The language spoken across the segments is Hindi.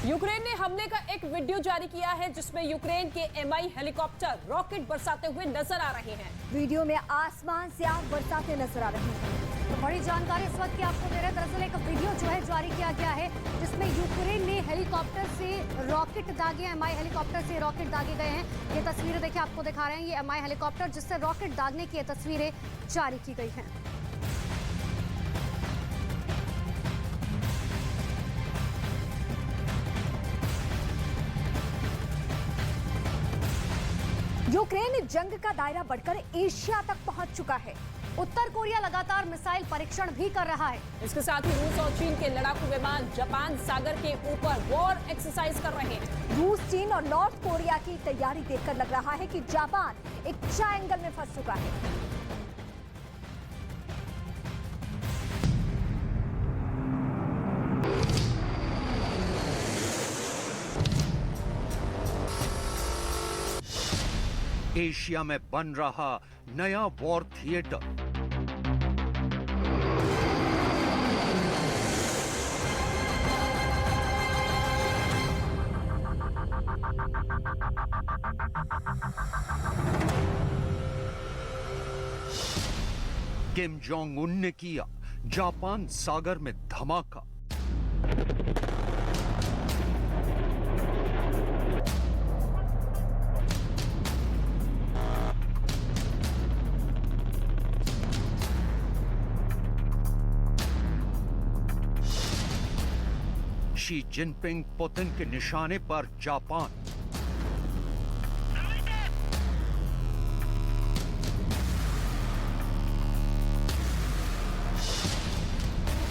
यूक्रेन ने हमले का एक वीडियो जारी किया है जिसमें यूक्रेन के MI हेलीकॉप्टर रॉकेट बरसाते हुए नजर आ रहे हैं। वीडियो में आसमान से आग बरसाते नजर आ रहे हैं। तो बड़ी जानकारी इस वक्त की आपको दे रहे हैं। दरअसल एक वीडियो जो है जारी किया गया है जिसमें यूक्रेन ने हेलीकॉप्टर से रॉकेट दागे, MI हेलीकॉप्टर से रॉकेट दागे गए हैं। ये तस्वीरें देखिए आपको दिखा रहे हैं, ये MI हेलीकॉप्टर जिससे रॉकेट दागने की ये तस्वीरें जारी की गई हैं। यूक्रेन जंग का दायरा बढ़कर एशिया तक पहुंच चुका है। उत्तर कोरिया लगातार मिसाइल परीक्षण भी कर रहा है। इसके साथ ही रूस और चीन के लड़ाकू विमान जापान सागर के ऊपर वॉर एक्सरसाइज कर रहे हैं। रूस, चीन और नॉर्थ कोरिया की तैयारी देखकर लग रहा है कि जापान एक ट्रायंगल में फंस चुका है। एशिया में बन रहा नया war theatre. Kim Jong Un ने किया जापान सागर में धमाका। शी जिनपिंग पुतिन के निशाने पर Japan.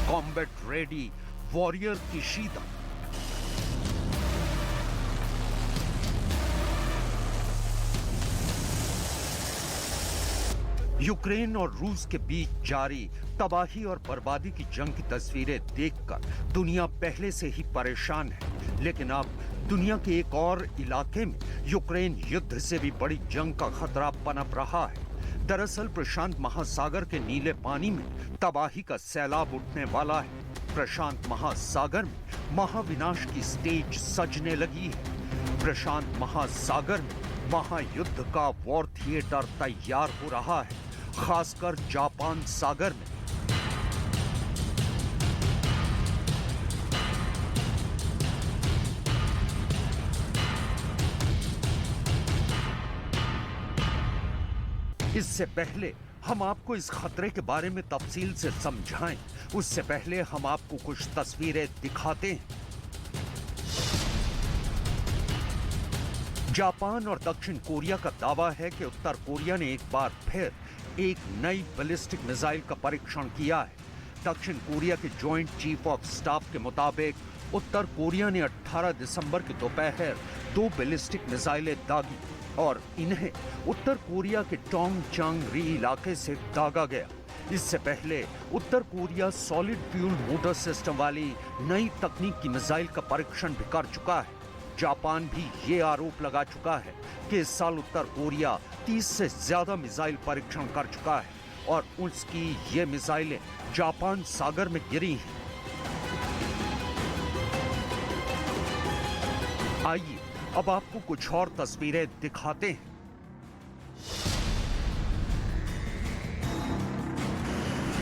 Combat ready warrior Kishida. Ukraine और रूस के बीच जारी तबाही और बर्बादी की जंग की तस्वीरें देखकर दुनिया पहले से ही परेशान है, लेकिन अब दुनिया के एक और इलाके में यूक्रेन युद्ध से भी बड़ी जंग का खतरा पनप रहा है। दरअसल प्रशांत महासागर के नीले पानी में तबाही का सैलाब उठने वाला है। प्रशांत महासागर में महाविनाश की स्टेज सजने लगी है। प्रशांत महासागर में महायुद्ध का वॉर थिएटर तैयार हो रहा है, खासकर जापान सागर में। इससे पहले हम आपको इस खतरे के बारे में तफसील से समझाएं, उससे पहले हम आपको कुछ तस्वीरें दिखाते हैं। जापान और दक्षिण कोरिया का दावा है कि उत्तर कोरिया ने एक बार फिर एक नई बैलिस्टिक मिसाइल का परीक्षण किया है। दक्षिण कोरिया के जॉइंट चीफ ऑफ स्टाफ के मुताबिक उत्तर कोरिया ने 18 दिसंबर की दोपहर 2 बैलिस्टिक मिसाइलें दागी और इन्हें उत्तर कोरिया के टोंगचंग-री इलाके से दागा गया। इससे पहले उत्तर Korea solid fuel motor system वाली नई तकनीक की मिसाइल का परीक्षण भी कर चुका है। जापान भी ये आरोप लगा चुका है कि इस साल उत्तर कोरिया 30 से ज्यादा मिसाइल परीक्षण कर चुका है और उसकी ये मिसाइलें जापान सागर में गिरी हैं। आइए अब आपको कुछ और तस्वीरें दिखाते हैं।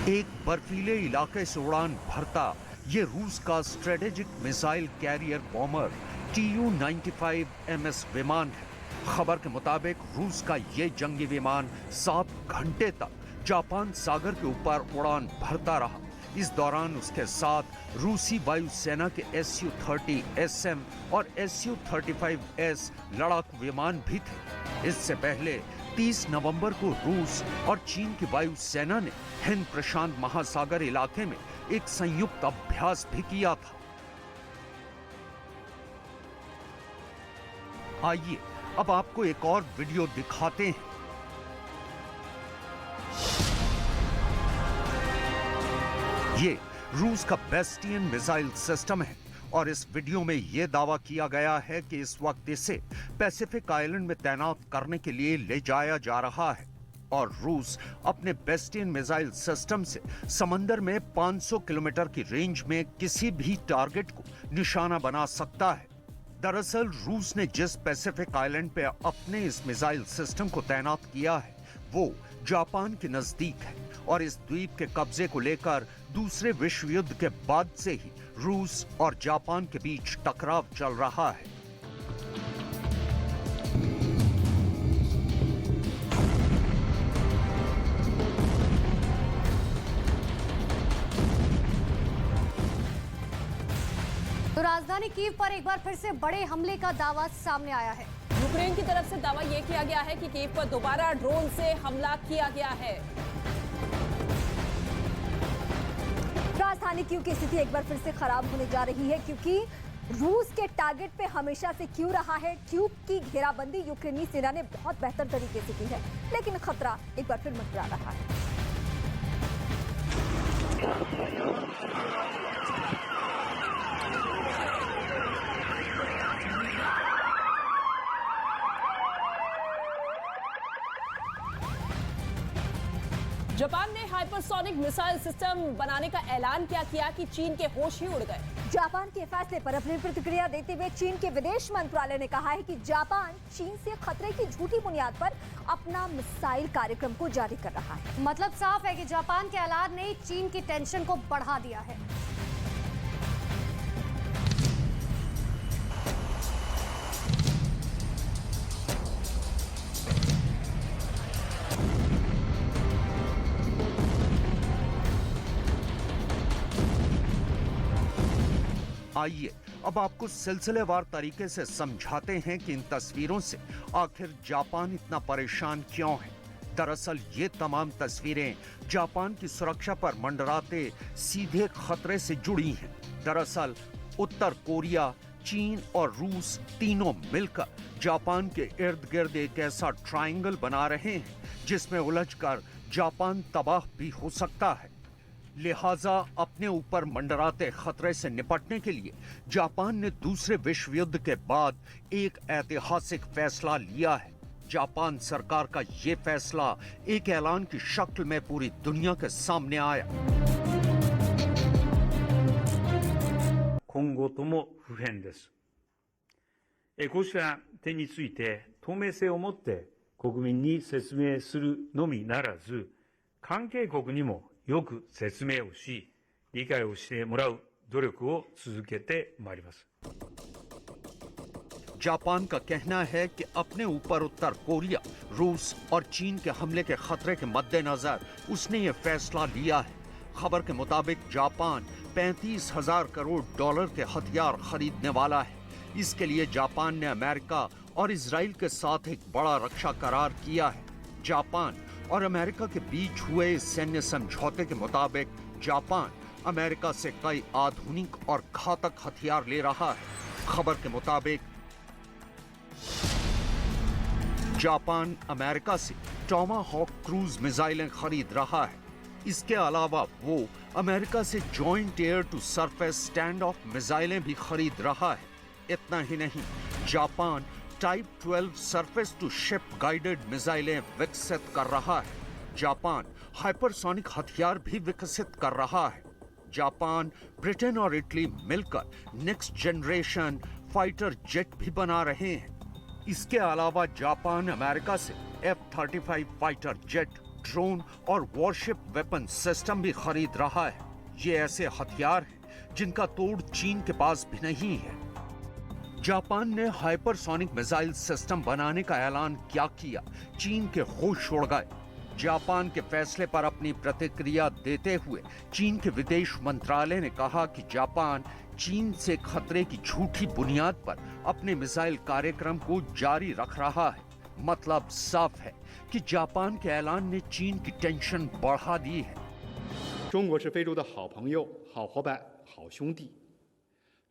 एक बर्फीले इलाके से उड़ान भरता ये रूस का strategic missile carrier bomber Tu-95 MS विमान है। खबर के मुताबिक रूस का ये जंगी विमान 7 घंटे तक जापान सागर के ऊपर उड़ान भरता रहा। इस दौरान उसके साथ रूसी वायुसेना के Su-30 SM और Su-35S लड़ाकू विमान भी थे। इससे पहले 30 नवंबर को रूस और चीन की वायुसेना ने हिंद प्रशांत महासागर इलाके में एक संयुक्त अभ्यास भी किया था। आइए अब आपको एक और वीडियो दिखाते हैं। ये रूस का बेस्टियन मिसाइल सिस्टम है और इस वीडियो में यह दावा किया गया है कि इस वक्त इसे पैसिफिक आइलैंड में तैनात करने के लिए ले जाया जा रहा है। और रूस अपने बेस्टियन मिसाइल सिस्टम से समंदर में 500 किलोमीटर की रेंज में किसी भी टारगेट को निशाना बना सकता है। दरअसल रूस ने जिस पैसिफिक आइलैंड पे अपने इस मिसाइल सिस्टम को तैनात किया है वो जापान के नजदीक है और इस द्वीप के कब्जे को लेकर दूसरे विश्व युद्ध के बाद से ही रूस और जापान के बीच टकराव चल रहा है। तो राजधानी कीव पर एक बार फिर से बड़े हमले का दावा सामने आया है। यूक्रेन की तरफ से दावा यह किया गया है कि कीव पर दोबारा ड्रोन से हमला किया गया है। राजधानी कीव की स्थिति एक बार फिर से खराब होने जा रही है क्योंकि रूस के टारगेट पे हमेशा से क्यों रहा है। कीव की घेराबंदी यूक्रेनी सेना ने बहुत बेहतर तरीके से की है, लेकिन खतरा एक बार फिर मंडरा रहा है। जापान ने हाइपरसोनिक मिसाइल सिस्टम बनाने का ऐलान क्या किया कि चीन के होश ही उड़ गए। जापान के फैसले पर अपनी प्रतिक्रिया देते हुए चीन के विदेश मंत्रालय ने कहा है कि जापान चीन से खतरे की झूठी बुनियाद पर अपना मिसाइल कार्यक्रम को जारी कर रहा है। मतलब साफ है कि जापान के ऐलान ने चीन की टेंशन को बढ़ा दिया है। आइए अब आपको सिलसिलेवार तरीके से समझाते हैं कि इन तस्वीरों से आखिर जापान इतना परेशान क्यों है। दरअसल ये तमाम तस्वीरें जापान की सुरक्षा पर मंडराते सीधे खतरे से जुड़ी हैं। दरअसल उत्तर कोरिया, चीन और रूस तीनों मिलकर जापान के इर्द गिर्द एक ऐसा ट्रायंगल बना रहे हैं जिसमें उलझकर जापान तबाह भी हो सकता है। लिहाजा अपने ऊपर मंडराते खतरे से निपटने के लिए जापान ने दूसरे विश्व युद्ध के बाद एक ऐतिहासिक फैसला लिया है। जापान सरकार का ये फैसला एक ऐलान की शक्ल में पूरी दुनिया के सामने आया। 今後とも不変です。こうした点について透明性を持って国民に説明するのみならず、関係国にもよく説明をし、理解をしてもらう努力を続けてまいります。 जापान का कहना है कि अपने ऊपर उत्तर कोरिया, रूस और चीन के हमले के खतरे के मद्देनजर उसने ये फैसला लिया है। खबर के मुताबिक जापान 35,000 करोड़ डॉलर के हथियार खरीदने वाला है। इसके लिए जापान ने अमेरिका और इजराइल के साथ एक बड़ा रक्षा करार किया है। जापान और अमेरिका के बीच हुए इस सैन्य समझौते के मुताबिक जापान अमेरिका से कई आधुनिक और घातक हथियार ले रहा है। खबर के मुताबिक जापान अमेरिका से टॉमाहॉक क्रूज मिसाइलें खरीद रहा है। इसके अलावा वो अमेरिका से joint air to surface stand off मिसाइलें भी खरीद रहा है। इतना ही नहीं, Japan type 12 surface to ship guided मिसाइलें विकसित कर रहा है। जापान हाइपरसोनिक हथियार भी विकसित कर रहा है। जापान, ब्रिटेन और इटली मिलकर नेक्स्ट जनरेशन फाइटर जेट भी बना रहे हैं। इसके अलावा जापान अमेरिका से F-35 फाइटर जेट, ड्रोन और वॉरशिप वेपन सिस्टम भी खरीद रहा है। ये ऐसे हथियार हैं जिनका तोड़ चीन के पास भी नहीं है। जापान ने हाइपरसोनिक मिसाइल सिस्टम बनाने का ऐलान क्या किया, चीन के होश उड़ गए। जापान के फैसले पर अपनी प्रतिक्रिया देते हुए चीन के विदेश मंत्रालय ने कहा कि जापान चीन से खतरे की झूठी बुनियाद पर अपने मिसाइल कार्यक्रम को जारी रख रहा है। मतलब साफ है कि जापान के ऐलान ने चीन की टेंशन बढ़ा दी है। 中国是非洲的好朋友、好伙伴、好兄弟，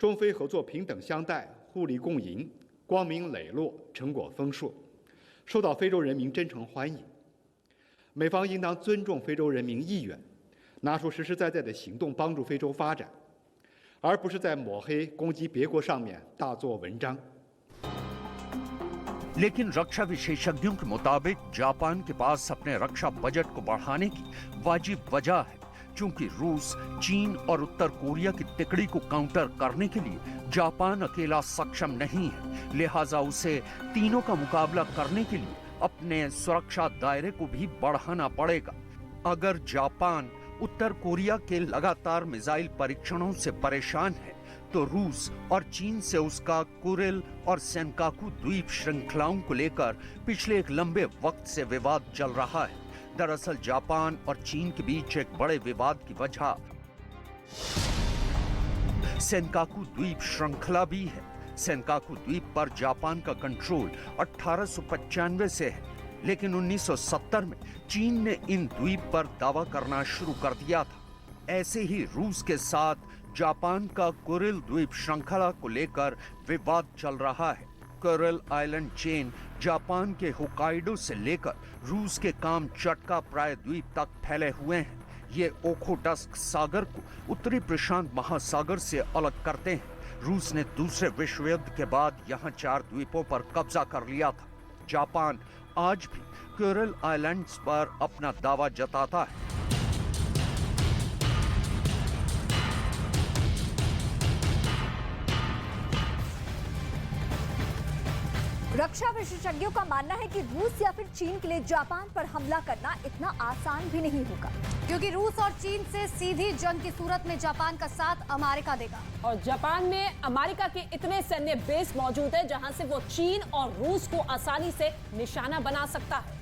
中非合作平等相待、互利共赢，光明磊落，成果丰硕，受到非洲人民真诚欢迎。美方应当尊重非洲人民意愿，拿出实实在在的行动帮助非洲发展，而不是在抹黑、攻击别国上面大做文章。लेकिन रक्षा विशेषज्ञों के मुताबिक जापान के पास अपने रक्षा बजट को बढ़ाने की वाजिब वजह है, क्योंकि रूस, चीन और उत्तर कोरिया की तिकड़ी को काउंटर करने के लिए जापान अकेला सक्षम नहीं है। लिहाजा उसे तीनों का मुकाबला करने के लिए अपने सुरक्षा दायरे को भी बढ़ाना पड़ेगा। अगर जापान उत्तर कोरिया के लगातार मिसाइल परीक्षणों से परेशान है, तो रूस और चीन से उसका कुरिल और सेनकाकू द्वीप श्रृंखलाओं को लेकर पिछले एक लंबे वक्त से विवाद चल रहा है। दरअसल जापान और चीन के बीच एक बड़े विवाद की वजह सेनकाकू द्वीप श्रृंखला भी है। सेनकाकू द्वीप पर जापान का कंट्रोल 1895 से है, लेकिन 1970 में चीन ने इन द्वीप पर दावा करना शुरू कर दिया था। ऐसे ही रूस के साथ जापान का कुरिल द्वीप श्रृंखला को लेकर विवाद चल रहा है। कुरिल आइलैंड चेन जापान के होकाइडो से लेकर रूस के कामचटका प्रायद्वीप तक फैले हुए हैं। ये ओखोटस्क सागर को उत्तरी प्रशांत महासागर से अलग करते हैं। रूस ने दूसरे विश्व युद्ध के बाद यहाँ 4 द्वीपों पर कब्जा कर लिया था। जापान आज भी कुरिल आइलैंड्स पर अपना दावा जताता है। रक्षा विशेषज्ञों का मानना है कि रूस या फिर चीन के लिए जापान पर हमला करना इतना आसान भी नहीं होगा, क्योंकि रूस और चीन से सीधी जंग की सूरत में जापान का साथ अमेरिका देगा। और जापान में अमेरिका के इतने सैन्य बेस मौजूद है जहां से वो चीन और रूस को आसानी से निशाना बना सकता है।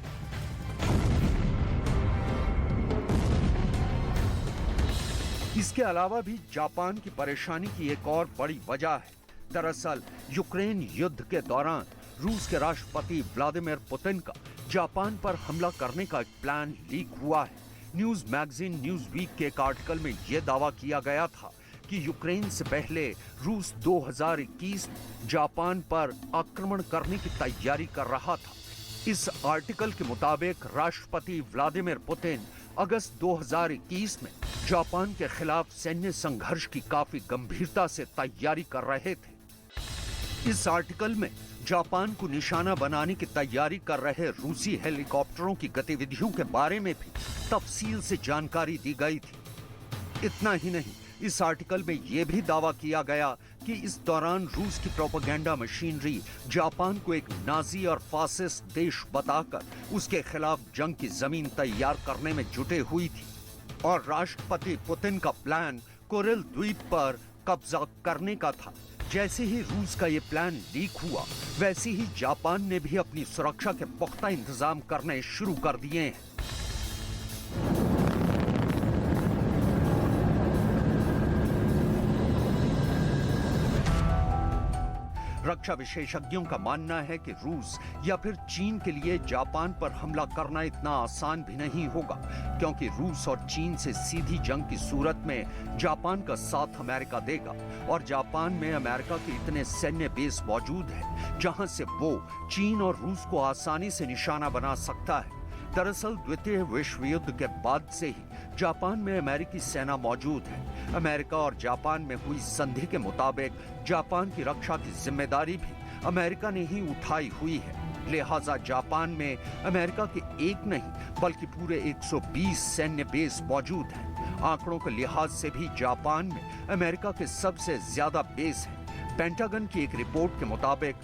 इसके अलावा भी जापान की परेशानी की एक और बड़ी वजह है। दरअसल यूक्रेन युद्ध के दौरान रूस के राष्ट्रपति व्लादिमीर पुतिन का जापान पर हमला करने का एक प्लान लीक हुआ है। न्यूज मैगजीन न्यूज वीक के एक आर्टिकल में यह दावा किया गया था कि यूक्रेन से पहले रूस 2021 में जापान पर आक्रमण करने की तैयारी कर रहा था। इस आर्टिकल के मुताबिक राष्ट्रपति व्लादिमीर पुतिन अगस्त 2021 में जापान के खिलाफ सैन्य संघर्ष की काफी गंभीरता से तैयारी कर रहे थे। इस आर्टिकल में जापान को निशाना बनाने की तैयारी कर रहे रूसी हेलीकॉप्टरों की गतिविधियों के बारे में भी तफसील से जानकारी दी गई थी। इतना ही नहीं, इस आर्टिकल में यह भी दावा किया गया कि इस दौरान रूस की प्रोपेगेंडा मशीनरी जापान को एक नाजी और फासिस्ट देश बताकर उसके खिलाफ जंग की जमीन तैयार करने में जुटे हुई थी। और राष्ट्रपति पुतिन का प्लान कुरिल द्वीप पर कब्जा करने का था। जैसे ही रूस का ये प्लान लीक हुआ, वैसे ही जापान ने भी अपनी सुरक्षा के पुख्ता इंतजाम करने शुरू कर दिए हैं। रक्षा विशेषज्ञों का मानना है कि रूस या फिर चीन के लिए जापान पर हमला करना इतना आसान भी नहीं होगा, क्योंकि रूस और चीन से सीधी जंग की सूरत में जापान का साथ अमेरिका देगा और जापान में अमेरिका के इतने सैन्य बेस मौजूद हैं जहां से वो चीन और रूस को आसानी से निशाना बना सकता है। दरअसल द्वितीय विश्व युद्ध के बाद से ही जापान में अमेरिकी सेना मौजूद है। अमेरिका और जापान में हुई संधि के मुताबिक जापान की रक्षा की जिम्मेदारी भी अमेरिका ने ही उठाई हुई है। लिहाजा जापान में अमेरिका के एक नहीं बल्कि पूरे 120 सैन्य बेस मौजूद हैं। आंकड़ों के लिहाज से भी जापान में अमेरिका के सबसे ज्यादा बेस हैं। पेंटागन की एक रिपोर्ट के मुताबिक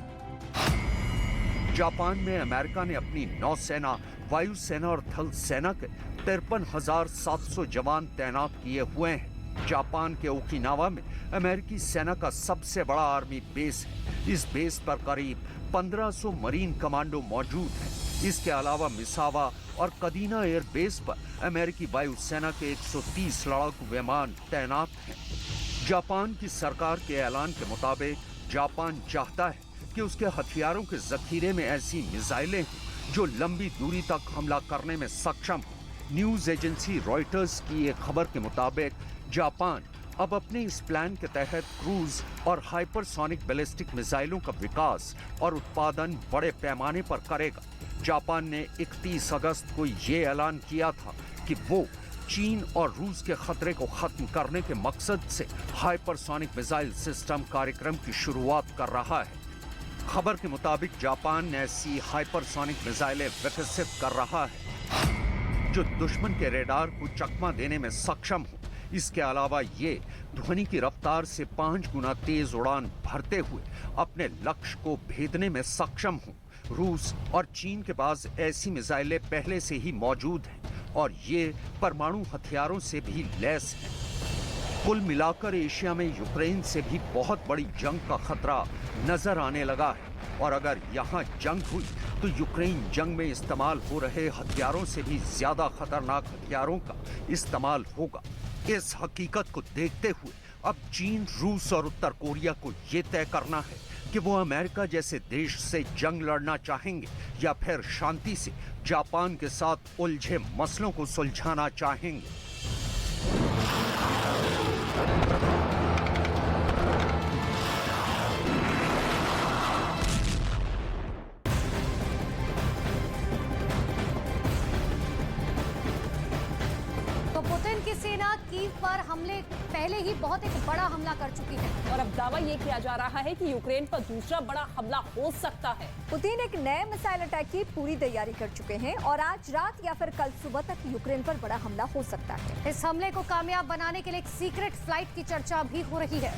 जापान में अमेरिका ने अपनी नौसेना, वायुसेना और थल सेना के 53,700 जवान तैनात किए हुए हैं। जापान के ओकिनावा में अमेरिकी सेना का सबसे बड़ा आर्मी बेस है। इस बेस पर करीब 1500 मरीन कमांडो मौजूद हैं। इसके अलावा मिसावा और कदीना एयर बेस पर अमेरिकी वायुसेना के 130 लड़ाकू विमान तैनात हैं। जापान की सरकार के ऐलान के मुताबिक जापान चाहता है कि उसके हथियारों के जखीरे में ऐसी मिसाइलें हों जो लंबी दूरी तक हमला करने में सक्षम हो। न्यूज एजेंसी रॉयटर्स की एक खबर के मुताबिक जापान अब अपने इस प्लान के तहत क्रूज और हाइपरसोनिक बैलिस्टिक मिसाइलों का विकास और उत्पादन बड़े पैमाने पर करेगा। जापान ने 31 अगस्त को ये ऐलान किया था कि वो चीन और रूस के खतरे को खत्म करने के मकसद से हाइपरसोनिक मिसाइल सिस्टम कार्यक्रम की शुरुआत कर रहा है। खबर के मुताबिक जापान ऐसी हाइपरसोनिक मिसाइलें विकसित कर रहा है जो दुश्मन के रेडार को चकमा देने में सक्षम हो। इसके अलावा ये ध्वनि की रफ्तार से 5 गुना तेज उड़ान भरते हुए अपने लक्ष्य को भेदने में सक्षम हो। रूस और चीन के पास ऐसी मिसाइलें पहले से ही मौजूद हैं और ये परमाणु हथियारों से भी लैस हैं। कुल मिलाकर एशिया में यूक्रेन से भी बहुत बड़ी जंग का खतरा नजर आने लगा है और अगर यहाँ जंग हुई तो यूक्रेन जंग में इस्तेमाल हो रहे हथियारों से भी ज्यादा खतरनाक हथियारों का इस्तेमाल होगा। इस हकीकत को देखते हुए अब चीन, रूस और उत्तर कोरिया को ये तय करना है कि वो अमेरिका जैसे देश से जंग लड़ना चाहेंगे या फिर शांति से जापान के साथ उलझे मसलों को सुलझाना चाहेंगे। सेना कीव पर हमले पहले ही बहुत एक बड़ा हमला कर चुकी है और अब दावा ये किया जा रहा है कि यूक्रेन पर दूसरा बड़ा हमला हो सकता है। पुतिन एक नए मिसाइल अटैक की पूरी तैयारी कर चुके हैं और आज रात या फिर कल सुबह तक यूक्रेन पर बड़ा हमला हो सकता है। इस हमले को कामयाब बनाने के लिए एक सीक्रेट फ्लाइट की चर्चा भी हो रही है।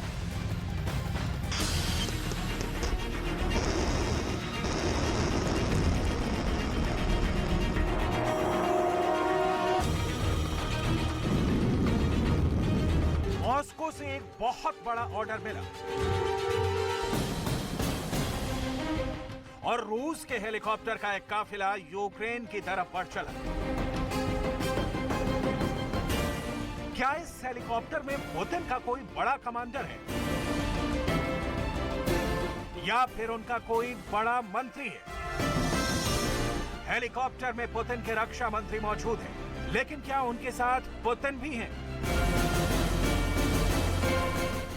मॉस्को से एक बहुत बड़ा ऑर्डर मिला और रूस के हेलीकॉप्टर का एक काफिला यूक्रेन की तरफ बढ़ चला। क्या इस हेलीकॉप्टर में पुतिन का कोई बड़ा कमांडर है या फिर उनका कोई बड़ा मंत्री है? हेलीकॉप्टर में पुतिन के रक्षा मंत्री मौजूद हैं, लेकिन क्या उनके साथ पुतिन भी हैं?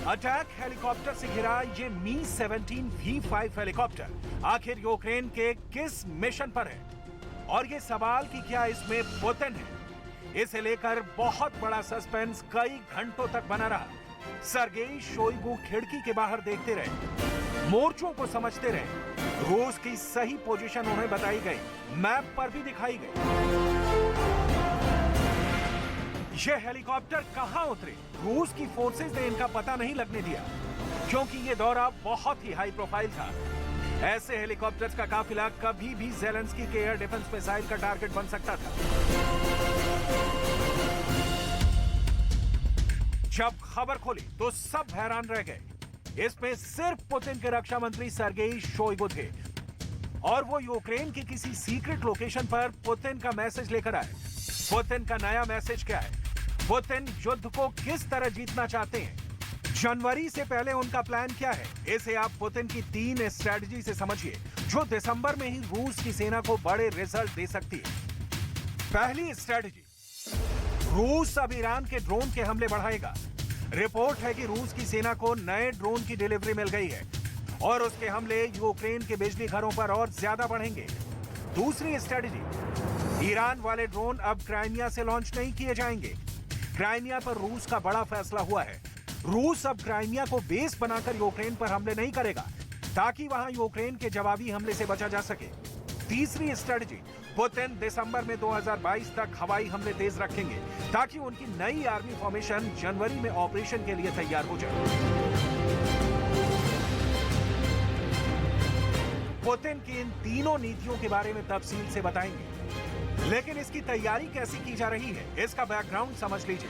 अटैक हेलीकॉप्टर से घिरा ये मी-17 V5 हेलीकॉप्टर आखिर यूक्रेन के किस मिशन पर है और ये सवाल कि क्या इसमें पुतिन है, इसे लेकर बहुत बड़ा सस्पेंस कई घंटों तक बना रहा। सर्गेई शोइगु खिड़की के बाहर देखते रहे, मोर्चों को समझते रहे। रूस की सही पोजीशन उन्हें बताई गई, मैप पर भी दिखाई गई। ये हेलीकॉप्टर कहां उतरे, रूस की फोर्सेस ने इनका पता नहीं लगने दिया क्योंकि ये दौरा बहुत ही हाई प्रोफाइल था। ऐसे हेलीकॉप्टर्स का काफिला कभी भी ज़ेलेंस्की के एयर डिफेंस मिसाइल का टारगेट बन सकता था। जब खबर खोली तो सब हैरान रह गए। इसमें सिर्फ पुतिन के रक्षा मंत्री सर्गेई शोइगु थे और वो यूक्रेन की किसी सीक्रेट लोकेशन पर पुतिन का मैसेज लेकर आए। पुतिन का नया मैसेज क्या है? पुतिन युद्ध को किस तरह जीतना चाहते हैं? जनवरी से पहले उनका प्लान क्या है? इसे आप पुतिन की 3 स्ट्रेटजी से समझिए जो दिसंबर में ही रूस की सेना को बड़े रिजल्ट दे सकती है। पहली स्ट्रेटजी, रूस अब ईरान के ड्रोन के हमले बढ़ाएगा। रिपोर्ट है कि रूस की सेना को नए ड्रोन की डिलीवरी मिल गई है और उसके हमले यूक्रेन के बिजली घरों पर और ज्यादा बढ़ेंगे। दूसरी स्ट्रेटजी, ईरान वाले ड्रोन अब क्राइमिया से लॉन्च नहीं किए जाएंगे। क्राइमिया पर रूस का बड़ा फैसला हुआ है। रूस अब क्राइमिया को बेस बनाकर यूक्रेन पर हमले नहीं करेगा ताकि वहां यूक्रेन के जवाबी हमले से बचा जा सके। तीसरी स्ट्रेटजी, पुतिन दिसंबर में 2022 तक हवाई हमले तेज रखेंगे ताकि उनकी नई आर्मी फॉर्मेशन जनवरी में ऑपरेशन के लिए तैयार हो जाए। पुतिन की इन तीनों नीतियों के बारे में तफसील से बताएंगे, लेकिन इसकी तैयारी कैसी की जा रही है, इसका बैकग्राउंड समझ लीजिए।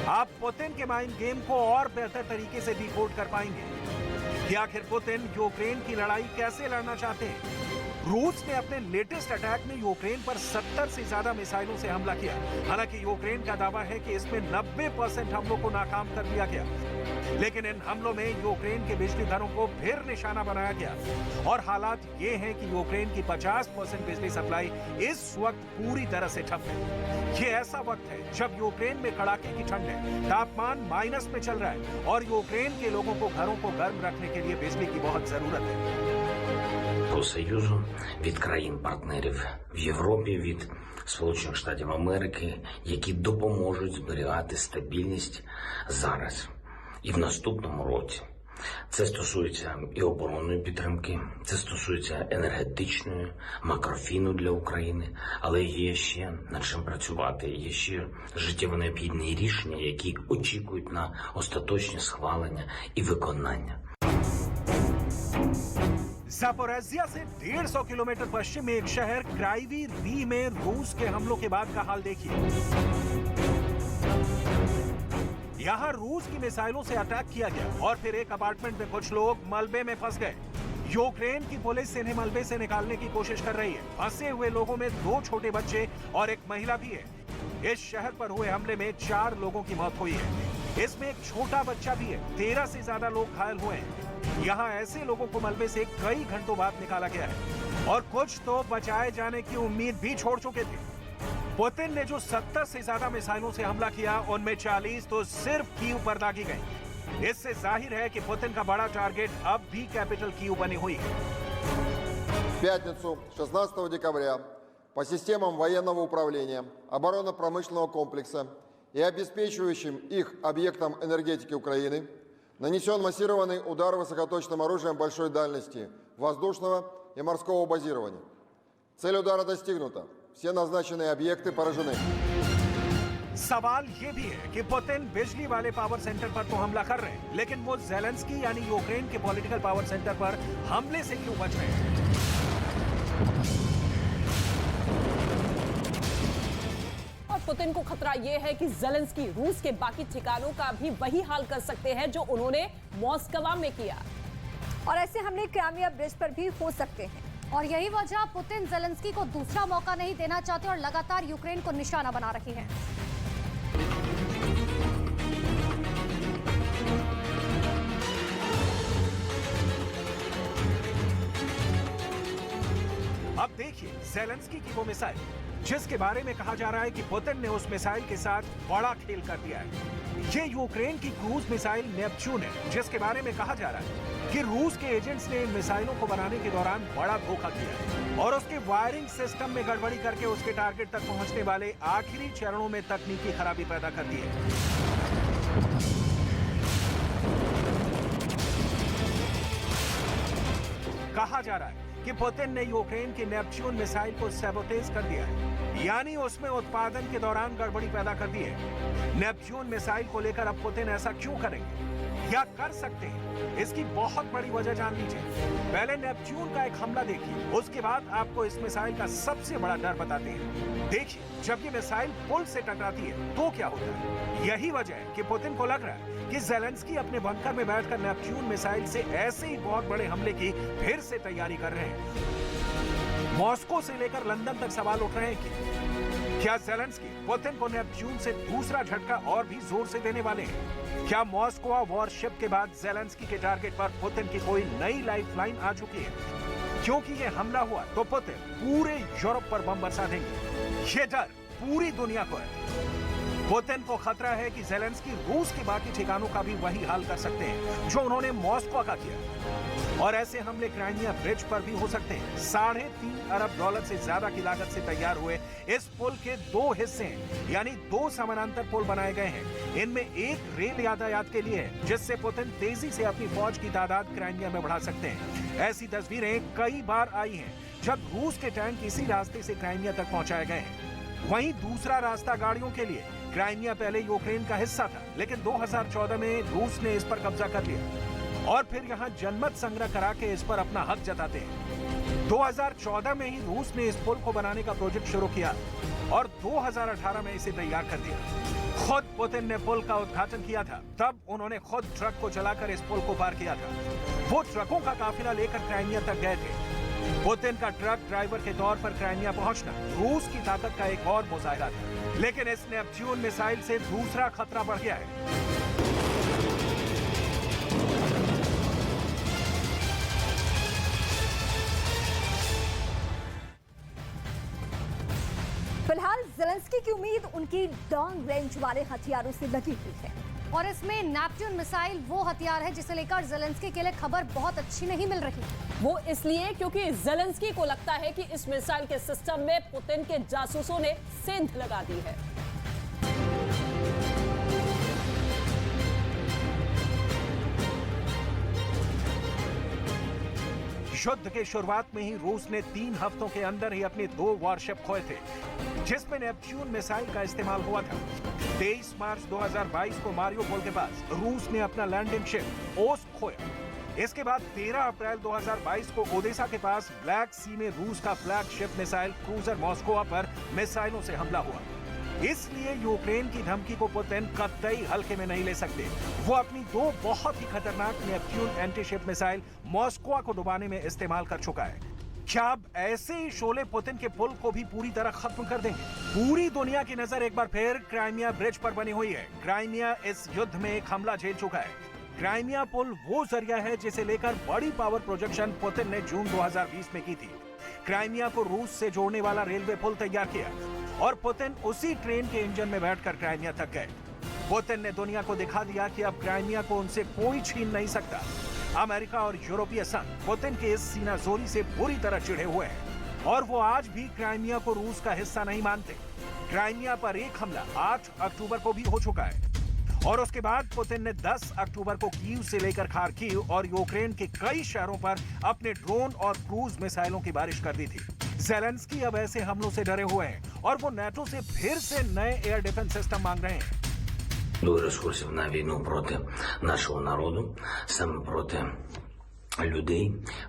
आप पुतिन के माइंड गेम को और बेहतर तरीके से डिकोड कर पाएंगे कि आखिर पुतिन यूक्रेन की लड़ाई कैसे लड़ना चाहते हैं। रूस ने अपने लेटेस्ट अटैक में यूक्रेन पर 70 से ज्यादा मिसाइलों से हमला किया। हालांकि यूक्रेन का दावा है कि इसमें 90% हमलों को नाकाम कर दिया गया, लेकिन इन हमलों में यूक्रेन के बिजली घरों को फिर निशाना बनाया गया और हालात ये हैं कि यूक्रेन की 50% बिजली सप्लाई इस वक्त पूरी तरह से ठप है। ये ऐसा वक्त है जब यूक्रेन में कड़ाके की ठंड है, तापमान माइनस में चल रहा है और यूक्रेन के लोगों को घरों को गर्म रखने के लिए बिजली की बहुत जरूरत है। Союзу, від країн-партнерів в Європі, від Сполучених Штатів Америки, які допоможуть зберігати стабільність зараз і в наступному році. Це стосується і оборонної підтримки, це стосується енергетичної, макрофіну для України, але є ще над чим працювати, є ще життєво необхідні рішення, які очікують на остаточне схвалення і виконання. जापोरेजिया से 150 किलोमीटर पश्चिम में एक शहर क्राइवी री में रूस के हमलों के बाद का हाल देखिए। यहां रूस की मिसाइलों से अटैक किया गया और फिर एक अपार्टमेंट में कुछ लोग मलबे में फंस गए। यूक्रेन की पुलिस इन्हें मलबे से निकालने की कोशिश कर रही है। फंसे हुए लोगों में 2 छोटे बच्चे और एक महिला भी है। इस शहर पर हुए हमले में 4 लोगों की मौत हुई है। इसमें एक छोटा बच्चा भी है। 13 से ज्यादा लोग घायल हुए हैं। यहाँ ऐसे लोगों को मलबे से कई घंटों बाद निकाला गया है और कुछ तो बचाए जाने की उम्मीद भी छोड़ चुके थे। पुतिन ने जो 70 से ज्यादा मिसाइलों से हमला किया, उनमें 40 तो सिर्फ कीव पर दागी गई। इससे जाहिर है कि पुतिन का बड़ा टारगेट अब भी कैपिटल कीव बनी हुई है। В пятницу, 16 декабря, по системам военного управления, оборонно-промышленного комплекса и обеспечивающим их объектам энергетики Украины нанесен массированный удар высокоточным оружием большой дальности, воздушного и морского базирования. Цель удара достигнута. Все назначенные объекты поражены. सवाल ये भी है कि पुतिन बिजली वाले पावर सेंटर पर तो हमला कर रहे हैं, लेकिन वो ज़ेलेंस्की यानी यूक्रेन के पॉलिटिकल पावर सेंटर पर हमले से क्यों बच रहे हैं? और पुतिन को खतरा यह है कि ज़ेलेंस्की रूस के बाकी ठिकानों का भी वही हाल कर सकते हैं जो उन्होंने मॉस्को में किया। और ऐसे हमले क्राइमिया ब्रिज पर भी हो सकते हैं। और यही वजह पुतिन ज़ेलेंस्की को दूसरा मौका नहीं देना चाहते और लगातार यूक्रेन को निशाना बना रही हैं। अब देखिए ज़ेलेंस्की की वो मिसाइल जिसके बारे में कहा जा रहा है कि पुतिन ने उस मिसाइल के साथ बड़ा खेल कर दिया है। ये यूक्रेन की क्रूज मिसाइल नेपच्यून है, जिसके बारे में कहा जा रहा है कि रूस के एजेंट्स ने इन मिसाइलों को बनाने के दौरान बड़ा धोखा किया है और उसके वायरिंग सिस्टम में गड़बड़ी करके उसके टारगेट तक पहुंचने वाले आखिरी चरणों में तकनीकी खराबी पैदा कर दी है। कहा जा रहा है कि पुतिन ने यूक्रेन की नेपच्यून मिसाइल को सैबोटेज कर दिया है, यानी उसमें उत्पादन के दौरान गड़बड़ी पैदा कर दी है। नेपच्यून मिसाइल को लेकर अब पुतिन ऐसा क्यों करेंगे या कर सकते हैं, इसकी बहुत बड़ी वजह जान लीजिए। पहले नेपच्यून का एक हमला देखिए, उसके बाद आपको इस मिसाइल का सबसे बड़ा डर बताते हैं। देखिए, जब ये मिसाइल पुल से टकराती है तो क्या होता है। यही वजह है कि पुतिन को लग रहा है कि ज़ेलेंस्की अपने बंकर में बैठकर नेपच्यून मिसाइल से ऐसे ही बहुत बड़े हमले की फिर से तैयारी कर रहे हैं। मॉस्को से लेकर लंदन तक सवाल उठ रहे हैं कि क्या ज़ेलेंस्की पुतिन को नेपच्यून से दूसरा झटका और भी जोर से देने वाले हैं? क्या मॉस्को वॉरशिप के बाद ज़ेलेंस्की के टारगेट पर पुतिन की कोई नई लाइफलाइन आ चुकी है? क्योंकि ये हमला हुआ तो पुतिन पूरे यूरोप पर बम बरसा देंगे। ये डर पूरी दुनिया को है। पुतिन को खतरा है कि ज़ेलेंस्की रूस के बाकी ठिकानों का भी वही हाल कर सकते हैं जो उन्होंने मॉस्को का किया, और ऐसे हमले क्राइमिया ब्रिज पर भी हो सकते हैं। $3.5 अरब से ज्यादा की लागत से तैयार हुए इस पुल के 2 हिस्से हैं, यानी 2 समानांतर पुल बनाए गए हैं। इनमें एक रेल यातायात के लिए है, जिससे पुतिन तेजी से अपनी फौज की तादाद क्राइमिया में बढ़ा सकते हैं। ऐसी तस्वीरें कई बार आई हैं जब रूस के टैंक इसी रास्ते से क्राइमिया तक पहुंचाए गए हैं। वहीं दूसरा रास्ता गाड़ियों के लिए। क्राइमिया पहले यूक्रेन का हिस्सा था, लेकिन 2014 में रूस ने इस पर कब्जा कर लिया और फिर यहां जनमत संग्रह करा के इस पर अपना हक जताते हैं। 2014 में ही रूस ने इस पुल को बनाने का प्रोजेक्ट शुरू किया और 2018 में इसे तैयार कर दिया। खुद पुतिन ने पुल का उद्घाटन किया था, तब उन्होंने खुद ट्रक को चलाकर इस पुल को पार किया था। वो ट्रकों का काफिला लेकर क्राइमिया तक गए थे। पुतिन का ट्रक ड्राइवर के तौर पर क्राइमिया पहुंचना रूस की ताकत का एक और मुजाहिरा था, लेकिन इस नेपच्यून मिसाइल से दूसरा खतरा बढ़ गया है। फिलहाल ज़ेलेंस्की की उम्मीद उनकी लॉन्ग रेंज वाले हथियारों से लगी हुई है और इसमें नेपच्यून मिसाइल वो हथियार है जिसे लेकर ज़ेलेंस्की के लिए खबर बहुत अच्छी नहीं मिल रही। वो इसलिए क्योंकि ज़ेलेंस्की को लगता है कि इस मिसाइल के सिस्टम में पुतिन के जासूसों ने सेंध लगा दी है। युद्ध के शुरुआत में ही रूस ने 3 हफ्तों के अंदर ही अपने 2 वॉरशिप खोए थे, जिसमें नेपच्यून मिसाइल का इस्तेमाल हुआ था। 23 मार्च 2022 को मारियोपोल के पास रूस ने अपना लैंडिंग शिप ओस खोया। इसके बाद 13 अप्रैल 2022 को ओडेसा के पास ब्लैक सी में रूस का फ्लैगशिप मिसाइल क्रूजर मॉस्को पर मिसाइलों से हमला हुआ। इसलिए यूक्रेन की धमकी को पुतिन कतई हल्के में नहीं ले सकते। वो अपनी 2 बहुत ही खतरनाक नेपच्यून एंटीशिप मिसाइल मॉस्को को डुबाने में इस्तेमाल कर चुका है। क्या अब ऐसे ही शोले पुतिन के पुल को भी पूरी तरह खत्म कर देंगे? पूरी दुनिया की नजर एक बार फिर क्राइमिया ब्रिज पर बनी हुई है। क्राइमिया इस युद्ध में एक हमला झेल चुका है। क्राइमिया पुल वो जरिया है जिसे लेकर बड़ी पावर प्रोजेक्शन पुतिन ने जून 2020 में की थी। क्राइमिया को रूस से जोड़ने वाला रेलवे पुल तैयार किया और पुतिन उसी ट्रेन के इंजन में बैठकर क्राइमिया तक गए। पुतिन ने दुनिया को दिखा दिया कि अब क्राइमिया को उनसे कोई छीन नहीं सकता। अमेरिका और यूरोपीय संघ पुतिन के इस सीनाजोरी से बुरी तरह चिढ़े हुए हैं और वो आज भी क्राइमिया को रूस का हिस्सा नहीं मानते। क्राइमिया पर एक हमला 8 अक्टूबर को भी हो चुका है और उसके बाद पुतिन ने 10 अक्टूबर को कीव से लेकर खार्किव और यूक्रेन के कई शहरों पर अपने ड्रोन और क्रूज मिसाइलों की बारिश कर दी थी। ज़ेलेंस्की अब ऐसे हमलों से डरे हुए हैं और वो नाटो से फिर से नए एयर डिफेंस सिस्टम मांग रहे हैं। До ресурсів на війну проти нашого народу, саме проти людей,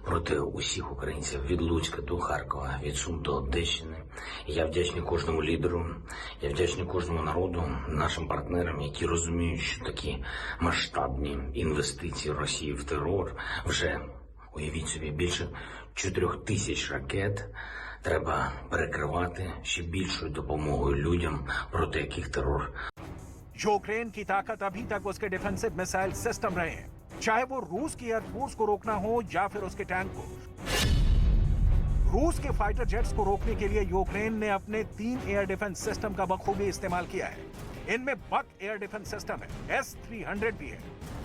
проти усіх українців від Луцька до Харкова, від Сум до Одещини. Я вдячний кожному лідеру, я вдячний кожному народу, нашим партнерам, які розуміють, що такі масштабні інвестиції Росії в терор, вже, уявіть собі, більше 4000 ракет, треба перекривати ще більшою допомогою людям, проти яких терор. यूक्रेन की ताकत अभी तक उसके डिफेंसिव मिसाइल सिस्टम रहे हैं, चाहे वो रूस की एयरफोर्स को रोकना हो या फिर उसके टैंक को। रूस के फाइटर जेट्स को रोकने के लिए यूक्रेन ने अपने 3 एयर डिफेंस सिस्टम का बखूबी इस्तेमाल किया है। इनमें बक एयर डिफेंस सिस्टम है, S-300 भी है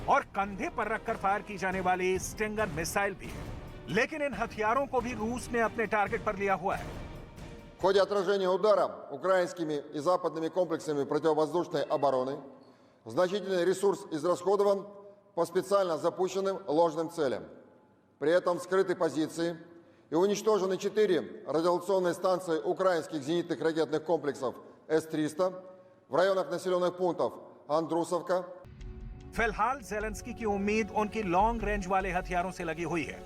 और कंधे पर रखकर फायर की जाने वाली स्टिंगर मिसाइल भी है। लेकिन इन हथियारों को भी रूस ने अपने टारगेट पर लिया हुआ है। В ходе отражения удара украинскими и западными комплексами противовоздушной обороны значительный ресурс израсходован по специально запущенным ложным целям. При этом вскрыты позиции и уничтожены 4 радиолокационные станции украинских зенитных ракетных комплексов С-300 в районах населенных пунктов Андрусовка. फिलहाल ज़ेलेंस्की की उम्मीद उनकी लॉन्ग रेंज वाले हथियारों से लगी हुई है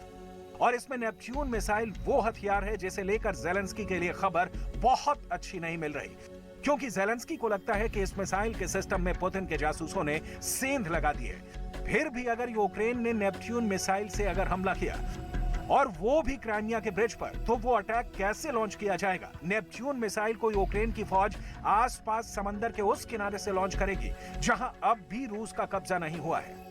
और इसमें नेपच्यून मिसाइल वो हथियार है जिसे लेकर ज़ेलेंस्की के लिए खबर बहुत अच्छी नहीं मिल रही, क्योंकि ज़ेलेंस्की को लगता है कि इस मिसाइल के सिस्टम में पुतिन के जासूसों ने सेंध लगा दी है। फिर भी अगर यूक्रेन ने नेपच्यून मिसाइल से अगर हमला किया और वो भी क्राइमिया के ब्रिज पर, तो वो अटैक कैसे लॉन्च किया जाएगा? नेपच्यून मिसाइल को यूक्रेन की फौज आसपास समंदर के उस किनारे से लॉन्च करेगी जहां अब भी रूस का कब्जा नहीं हुआ है।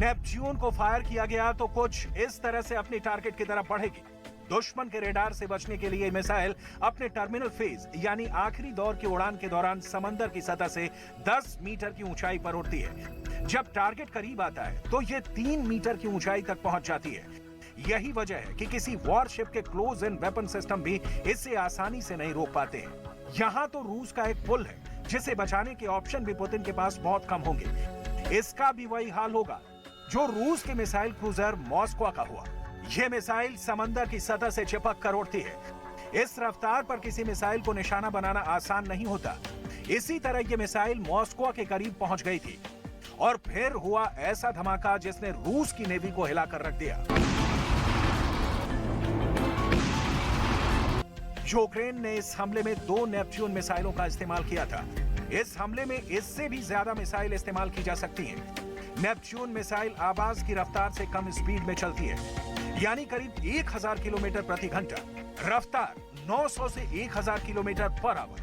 नेपच्यून को फायर किया गया तो कुछ इस तरह से अपनी टारगेट की तरफ बढ़ेगी। दुश्मन के रेडार से बचने के लिए मिसाइल अपने टर्मिनल फेज यानी आखिरी दौर की उड़ान के दौरान समंदर की सतह से 10 मीटर की ऊंचाई पर उड़ती है। जब टारगेट करीब आता है तो ये 3 मीटर की ऊंचाई तक पहुंच जाती है। यही वजह है कि किसी वॉरशिप के क्लोज इन वेपन सिस्टम भी इसे आसानी से नहीं रोक पाते हैं। यहाँ तो रूस का एक पुल है जिसे बचाने के ऑप्शन भी पुतिन के पास बहुत कम होंगे। इसका भी वही हाल होगा जो रूस के मिसाइल क्रूजर मॉस्को का हुआ। यह मिसाइल समंदर की सतह से चिपक कर उड़ती है। इस रफ्तार पर किसी मिसाइल को निशाना बनाना आसान नहीं होता। इसी तरह यह मिसाइल मॉस्को के करीब पहुंच गई थी और फिर हुआ ऐसा धमाका जिसने रूस की नेवी को हिलाकर रख दिया। यूक्रेन ने इस हमले में 2 नेपच्यून मिसाइलों का इस्तेमाल किया था। इस हमले में इससे भी ज्यादा मिसाइल इस्तेमाल की जा सकती हैं। नेपच्यून मिसाइल आवाज की रफ्तार से कम स्पीड में चलती है, यानी करीब 1000 किलोमीटर प्रति घंटा। रफ्तार 900 से 1000 किलोमीटर पर आवर।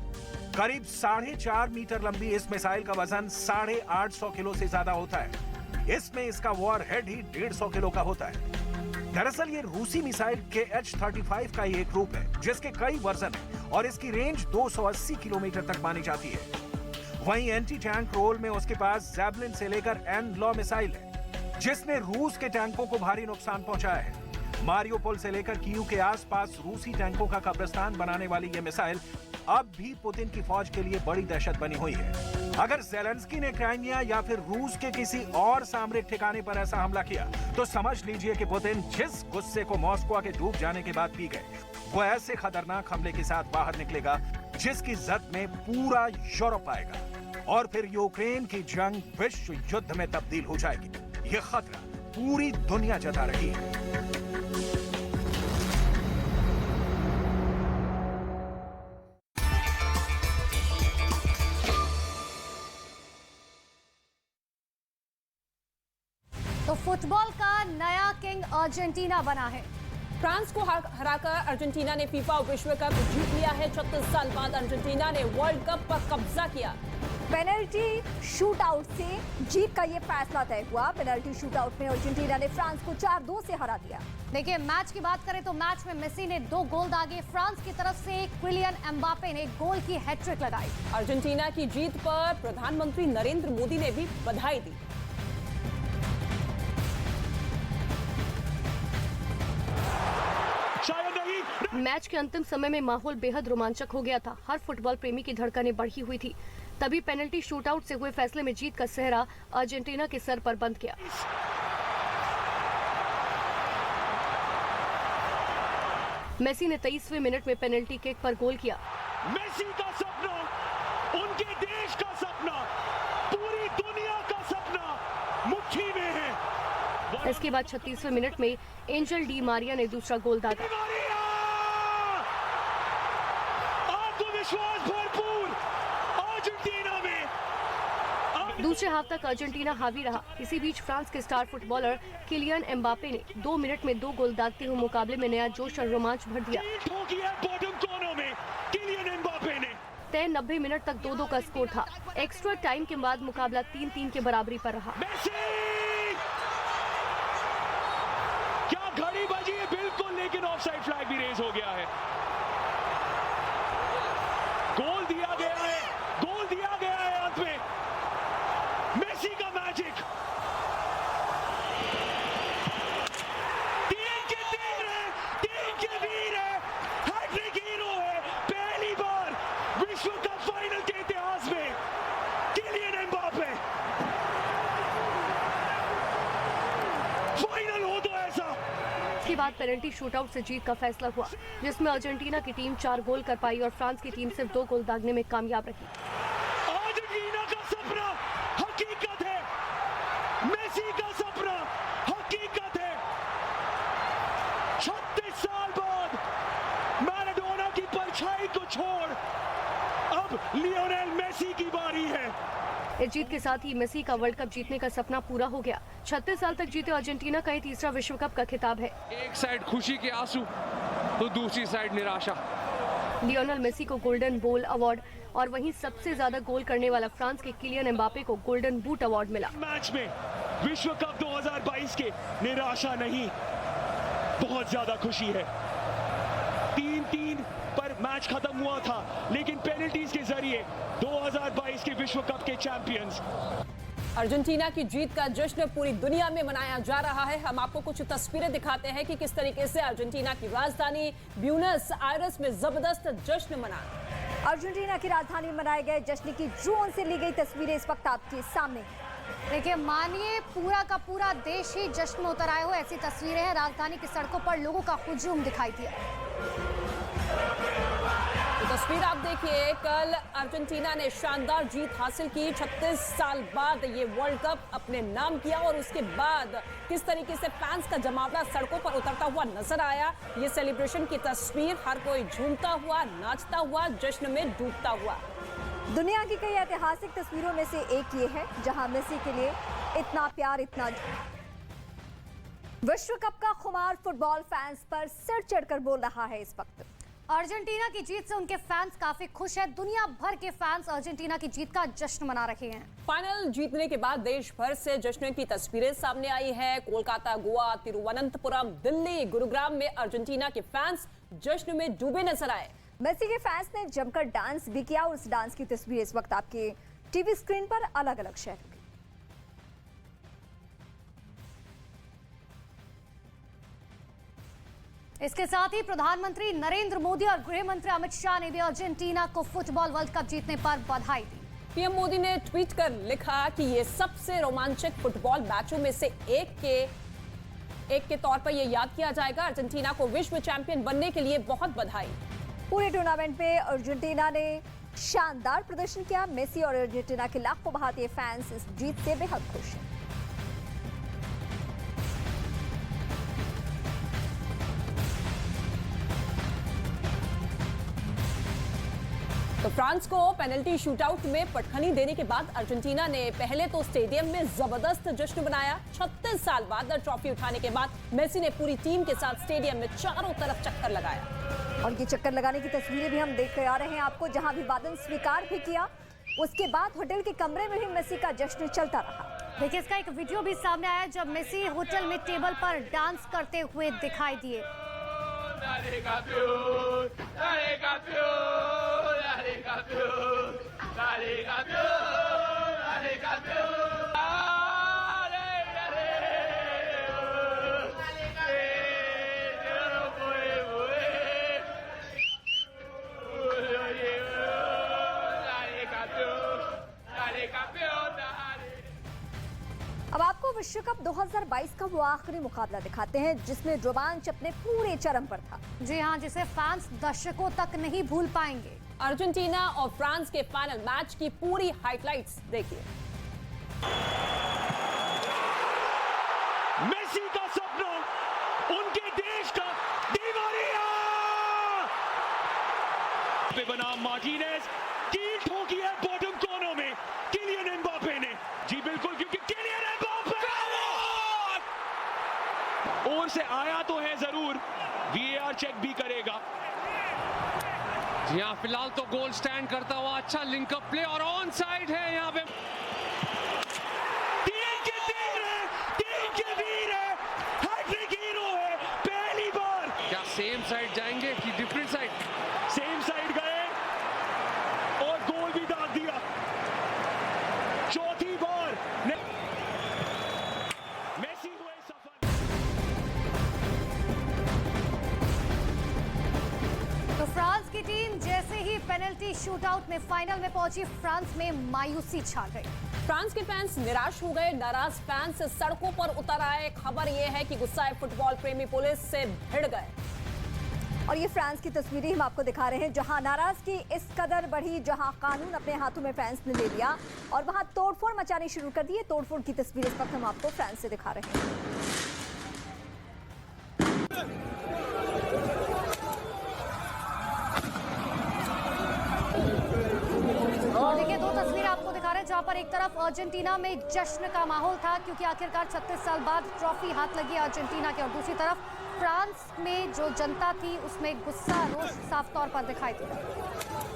करीब 4.5 मीटर लंबी इस मिसाइल का वजन 850 किलो से ज्यादा होता है। इसमें इसका वॉर हेड ही 150 किलो का होता है। दरअसल ये रूसी मिसाइल KH-35 का ही एक रूप है जिसके कई वर्जन है और इसकी रेंज 280 किलोमीटर तक मानी जाती है। वहीं एंटी टैंक रोल में उसके पास जैवलिन से लेकर एन लॉ मिसाइल है जिसने रूस के टैंकों को भारी नुकसान पहुंचाया है। मारियोपोल से लेकर कीव के आसपास रूसी टैंकों का कब्रिस्तान बनाने वाली ये मिसाइल अब भी पुतिन की फौज के लिए बड़ी दहशत बनी हुई है। अगर ज़ेलेंस्की ने क्राइमिया या फिर रूस के किसी और सामरिक ठिकाने पर ऐसा हमला किया तो समझ लीजिए कि पुतिन जिस गुस्से को मॉस्को के डूब जाने के बाद पी गए, वो ऐसे खतरनाक हमले के साथ बाहर निकलेगा जिसकी जद में पूरा यूरोप आएगा और फिर यूक्रेन की जंग विश्व युद्ध में तब्दील हो जाएगी। ये खतरा पूरी दुनिया जता रही है। तो फुटबॉल का नया किंग अर्जेंटीना बना है। फ्रांस को हराकर अर्जेंटीना ने फीफा विश्व कप जीत लिया है। 36 साल बाद अर्जेंटीना ने वर्ल्ड कप पर कब्जा किया। पेनल्टी शूटआउट से जीत का ये फैसला तय हुआ। पेनल्टी शूटआउट में अर्जेंटीना ने फ्रांस को 4-2 से हरा दिया। देखिए, मैच की बात करें तो मैच में मेसी ने 2 गोल दागे। फ्रांस की तरफ से किलियन एम्बापे ने गोल की हैट्रिक लगाई। अर्जेंटीना की जीत पर प्रधानमंत्री नरेंद्र मोदी ने भी बधाई दी। मैच के अंतिम समय में माहौल बेहद रोमांचक हो गया था। हर फुटबॉल प्रेमी की धड़कनें बढ़ी हुई थी। तभी पेनल्टी शूटआउट से हुए फैसले में जीत का सेहरा अर्जेंटीना के सर पर बंद किया। मेसी ने 23वें मिनट में पेनल्टी किक पर गोल किया। मेसी का सपना, उनके देश का सपना, पूरी दुनिया का सपना मुट्ठी में है। इसके बाद 36वें मिनट में एंजल डी मारिया ने दूसरा गोल दागा। आत्मविश्वास भरपूर अर्जेंटीना में। दूसरे हाफ तक अर्जेंटीना हावी रहा। इसी बीच फ्रांस के स्टार फुटबॉलर किलियन एम्बापे ने 2 मिनट में 2 गोल दागते हुए मुकाबले में नया जोश और रोमांच भर दिया। तय 90 मिनट तक 2-2 का स्कोर था। एक्स्ट्रा टाइम के बाद मुकाबला 3-3 के बराबरी पर रहा। क्या घड़ी बजी है बिल्कुल, लेकिन ऑफसाइड फ्लैग भी रेज हो गया है। गोल दिया गया है, गोल दिया गया है अंत में। मेसी का मैजिक। 3 के 3 है, 3 के वीर है, हैट्रिक हीरो है। पहली बार विश्व कप फाइनल के इतिहास में किलियन एम्बापे। फाइनल हो तो ऐसा। इसके बाद पेनल्टी शूटआउट से जीत का फैसला हुआ, जिसमें अर्जेंटीना की टीम 4 गोल कर पाई और फ्रांस की टीम सिर्फ 2 गोल दागने में कामयाब रही। अर्जेंटीना का सपना हकीकत है, मेसी का सपना हकीकत है। 36 साल बाद मैराडोना की परछाई को छोड़ अब लियोनेल मेसी की बारी है। इस जीत के साथ ही मेसी का वर्ल्ड कप जीतने का सपना पूरा हो गया। 36 साल तक जीते अर्जेंटीना का ये तीसरा विश्व कप का खिताब है। एक साइड खुशी के आंसू तो दूसरी साइड निराशा। लियोनेल मेसी को गोल्डन बॉल अवार्ड और वहीं सबसे ज्यादा गोल करने वाला फ्रांस के किलियन एम्बापे को गोल्डन बूट अवार्ड मिला। मैच में विश्व कप 2022 के निराशा नहीं, बहुत ज्यादा खुशी है। 3-3 पर मैच खत्म हुआ था, लेकिन पेनल्टीज के जरिए 2022 के विश्व कप के चैंपियंस। अर्जेंटीना की जीत का जश्न पूरी दुनिया में मनाया जा रहा है। हम आपको कुछ तस्वीरें दिखाते हैं कि किस तरीके से अर्जेंटीना की राजधानी ब्यूनस आयर्स में जबरदस्त जश्न मना। अर्जेंटीना की राजधानी मनाए गए जश्न की ड्रोन से ली गई तस्वीरें इस वक्त आपके सामने। देखिए, मानिए पूरा का पूरा देश ही जश्न में उतर आए हो, ऐसी तस्वीरें हैं। राजधानी की सड़कों पर लोगों का हुजूम दिखाई दिया। तो तस्वीर आप देखिए, कल अर्जेंटीना ने शानदार जीत हासिल की। 36 साल बाद ये वर्ल्ड कप अपने नाम किया और उसके बाद किस तरीके से फैंस का जमावड़ा सड़कों पर उतरता हुआ नजर आया। ये सेलिब्रेशन की तस्वीर, हर कोई झूमता हुआ, नाचता हुआ, जश्न में डूबता हुआ। दुनिया की कई ऐतिहासिक तस्वीरों में से एक ये है जहां मेसी के लिए इतना प्यार, इतना विश्व कप का खुमार फुटबॉल फैंस पर सिर चढ़कर बोल रहा है। इस वक्त अर्जेंटीना की जीत से उनके फैंस काफी खुश हैं। दुनिया भर के फैंस अर्जेंटीना की जीत का जश्न मना रहे हैं। फाइनल जीतने के बाद देश भर से जश्न की तस्वीरें सामने आई है। कोलकाता, गोवा, तिरुवनंतपुरम, दिल्ली, गुरुग्राम में अर्जेंटीना के फैंस जश्न में डूबे नजर आए। मेसी के फैंस ने जमकर डांस भी किया और उस डांस की तस्वीर इस वक्त आपके टीवी स्क्रीन पर अलग अलग शहरों की। इसके साथ ही प्रधानमंत्री नरेंद्र मोदी और गृह मंत्री अमित शाह ने भी अर्जेंटीना को फुटबॉल वर्ल्ड कप जीतने पर बधाई दी। पीएम मोदी ने ट्वीट कर लिखा कि ये सबसे रोमांचक फुटबॉल मैचों में से एक के तौर पर यह याद किया जाएगा। अर्जेंटीना को विश्व चैंपियन बनने के लिए बहुत बधाई। पूरे टूर्नामेंट में अर्जेंटीना ने शानदार प्रदर्शन किया। मेसी और अर्जेंटीना के लाखों भारतीय फैंस इस जीत से बेहद खुश हैं। तो फ्रांस को पेनल्टी शूटआउट में पटखनी देने के बाद अर्जेंटीना ने पहले तो स्टेडियम में जबरदस्त जश्न मनाया। 36 साल बाद ट्रॉफी उठाने के बाद मेसी ने पूरी टीम के साथ स्टेडियम में चारों तरफ चक्कर लगाया। और ये चक्कर लगाने की तस्वीरें भी हम देख कर आ रहे हैं आपको, जहां भी वादन स्वीकार भी किया। उसके बाद होटल के कमरे में भी मेसी का जश्न चलता रहा। देखिए, इसका एक वीडियो भी सामने आया जब मेसी होटल में टेबल पर डांस करते हुए दिखाई दिए। अब आपको विश्व कप 2022 का वो आखिरी मुकाबला दिखाते हैं जिसमें रोमांच अपने पूरे चरम पर था। जी हाँ, जिसे फैंस दर्शकों तक नहीं भूल पाएंगे। अर्जेंटीना और फ्रांस के फाइनल मैच की पूरी हाइलाइट्स देखिए। मेसी का सपना, उनके देश का दीवारिया पे बना मार्टिनेज की ठोकी है बॉटम कॉर्नर में किलियन एम्बापे ने। जी बिल्कुल, क्योंकि किलियन एम्बापे और से आया तो है जरूर, वीएआर चेक भी करेगा। जी हाँ, फिलहाल तो गोल स्टैंड करता हुआ अच्छा लिंकअप प्ले और ऑन साइड है यहाँ पे। टीम के वीर है, हैट्रिक हीरो है पहली बार। क्या सेम साइड जाएंगे कि डिफरेंट साइड? सेम साइड गए और गोल भी दाग दिया। चौथी बार मेसी हुए सफल। तो फ्रांस की टीम जैसे ही पेनल्टी शूटआउट में फाइनल में पहुंची, फ्रांस में मायूसी छा गई। फ्रांस के फैंस निराश हो गए। नाराज फैंस सड़कों पर उतर आए। खबर यह है कि गुस्साए फुटबॉल प्रेमी पुलिस से भिड़ गए। और ये फ्रांस की तस्वीरें हम आपको दिखा रहे हैं जहां नाराजगी इस कदर बढ़ी, जहां कानून अपने हाथों में फैंस ने ले लिया और वहां तोड़फोड़ मचानी शुरू कर दी है। तोड़फोड़ की तस्वीर इस वक्त हम आपको फ्रांस से दिखा रहे हैं। और देखिए, दो तस्वीर आपको दिखा रहे हैं जहां पर एक तरफ अर्जेंटीना में जश्न का माहौल था क्योंकि आखिरकार 36 साल बाद ट्रॉफी हाथ लगी अर्जेंटीना के, और दूसरी तरफ फ्रांस में जो जनता थी उसमें गुस्सा रोष साफ तौर पर दिखाई दे रहा है।